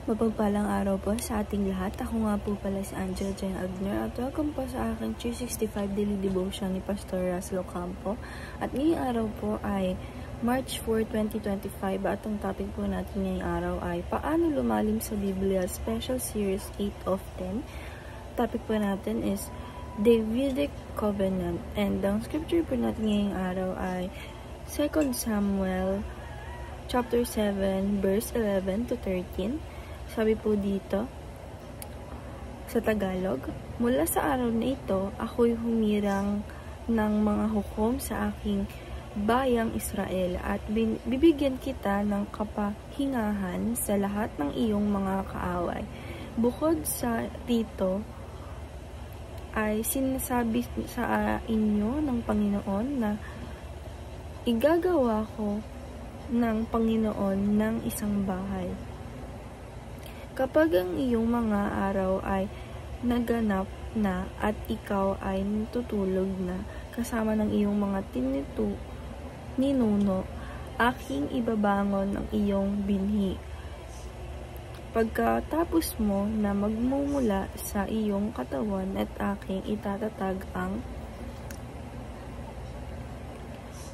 Mapagpalang araw po sa ating lahat. Ako nga po pala si Angela Jane Agner at welcome po sa aking 365 Daily Devotion ni Pastor Russell Ocampo. At ngayong araw po ay March 4, 2025 at ang topic po natin ngayong araw ay Paano Lumalim sa Biblia Special Series 8 of 10. Topic po natin is Davidic Covenant and ang scripture po natin ngayong araw ay 2 Samuel chapter 7 verse 11 to 13. Sabi po dito sa Tagalog, mula sa araw na ito, ako'y humirang ng mga hukom sa aking bayang Israel at bibigyan kita ng kapahingahan sa lahat ng iyong mga kaaway. Bukod sa rito, ay sinasabi sa inyo ng Panginoon na igagawa ko ng Panginoon ng isang bahay. Kapag ang iyong mga araw ay naganap na at ikaw ay natutulog na kasama ng iyong mga ninuno, aking ibabangon ang iyong binhi. Pagkatapos mo na magmumula sa iyong katawan at aking itatatag ang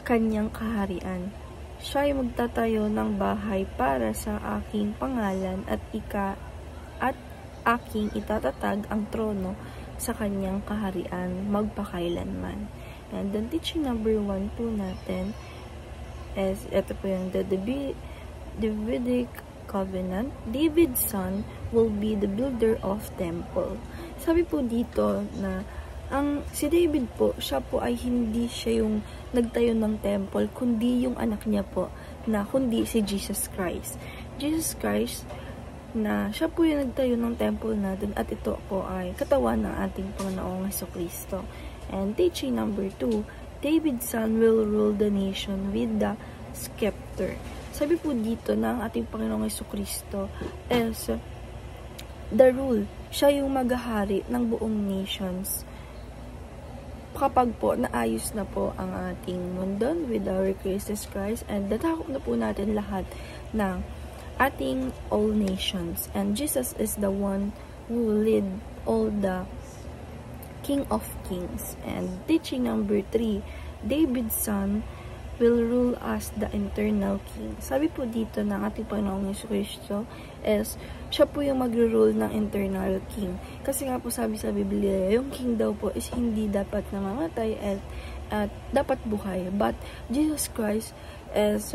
kanyang kaharian. Siya ay magtatayo ng bahay para sa aking pangalan at aking itatatag ang trono sa kanyang kaharian magpakailanman. And then teaching number 1 po natin is ito po yung the Davidic Covenant. David's son will be the builder of temple. Sabi po dito na si David po, siya po ay hindi siya yung nagtayo ng temple, kundi yung anak niya po, kundi si Jesus Christ. Jesus Christ, na siya po yung nagtayo ng temple natin at ito po ay katawan ng ating Panginoong Jesucristo. And teaching number 2, David's son will rule the nation with the scepter. Sabi po dito na ang ating Panginoong Jesucristo is the rule. Siya yung maghahari ng buong nations. Kapag po naayos na po ang ating mundo with our Jesus Christ and natakop na po natin lahat ng ating all nations. And Jesus is the one who lead all the King of Kings. And teaching number 3, David's son will rule as the eternal king. Sabi po dito ng ating Panginoong Jesucristo is siya po yung magre-rule ng eternal king. Kasi nga po sabi sa Biblia, yung king daw po is hindi dapat namamatay at dapat buhay. But Jesus Christ is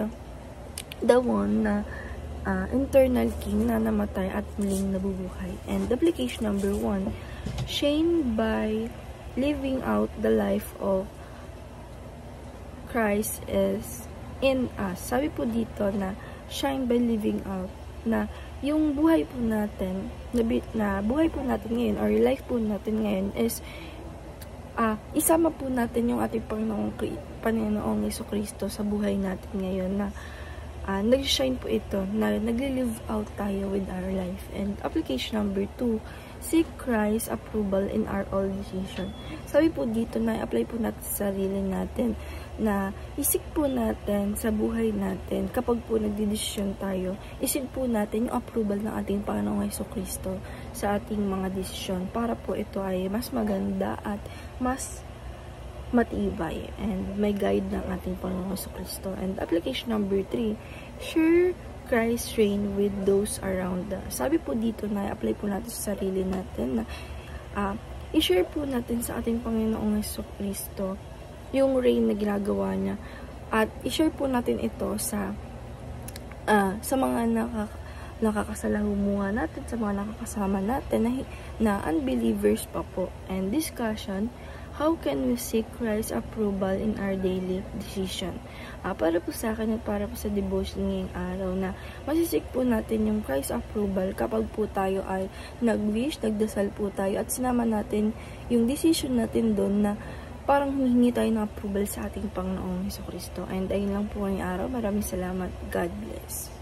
the one na eternal king na namatay at muling nabubuhay. And application number 1, shame by living out the life of Christ is in us. Sabi po dito na shine by living out, na yung buhay po natin, na buhay po natin ngayon, or life po natin ngayon is isama po natin yung ating Panginoong Jesucristo sa buhay natin ngayon, na nag-shine po ito, na nag-live out tayo with our life. And application number 2, seek Christ's approval in our all decision. Sabi po dito na i-apply po natin sa sarili natin, na isik po natin sa buhay natin, kapag po nagdidesisyon tayo, isik po natin yung approval ng ating Panginoong Jesucristo sa ating mga desisyon para po ito ay mas maganda at mas matibay and may guide ng ating Panginoong Jesucristo. And application number 3, share Christ's reign with those around us. Sabi po dito na i-apply po natin sa sarili natin, na i-share po natin sa ating Panginoong Jesucristo yung reign na ginagawa niya, at i-share po natin ito sa mga nakakasalamuha natin, sa mga nakakasama natin na unbelievers pa po. And discussion, how can we seek Christ's approval in our daily decision? Para po sa akin at para po sa devotion ngayong araw, na masisik po natin yung Christ's approval kapag po tayo ay nag-wish, nagdasal po tayo at sinama natin yung decision natin doon, na parang humihingi tayo ng approval sa ating Panginoong Jesucristo. And ayun lang po ngayong araw. Maraming salamat. God bless.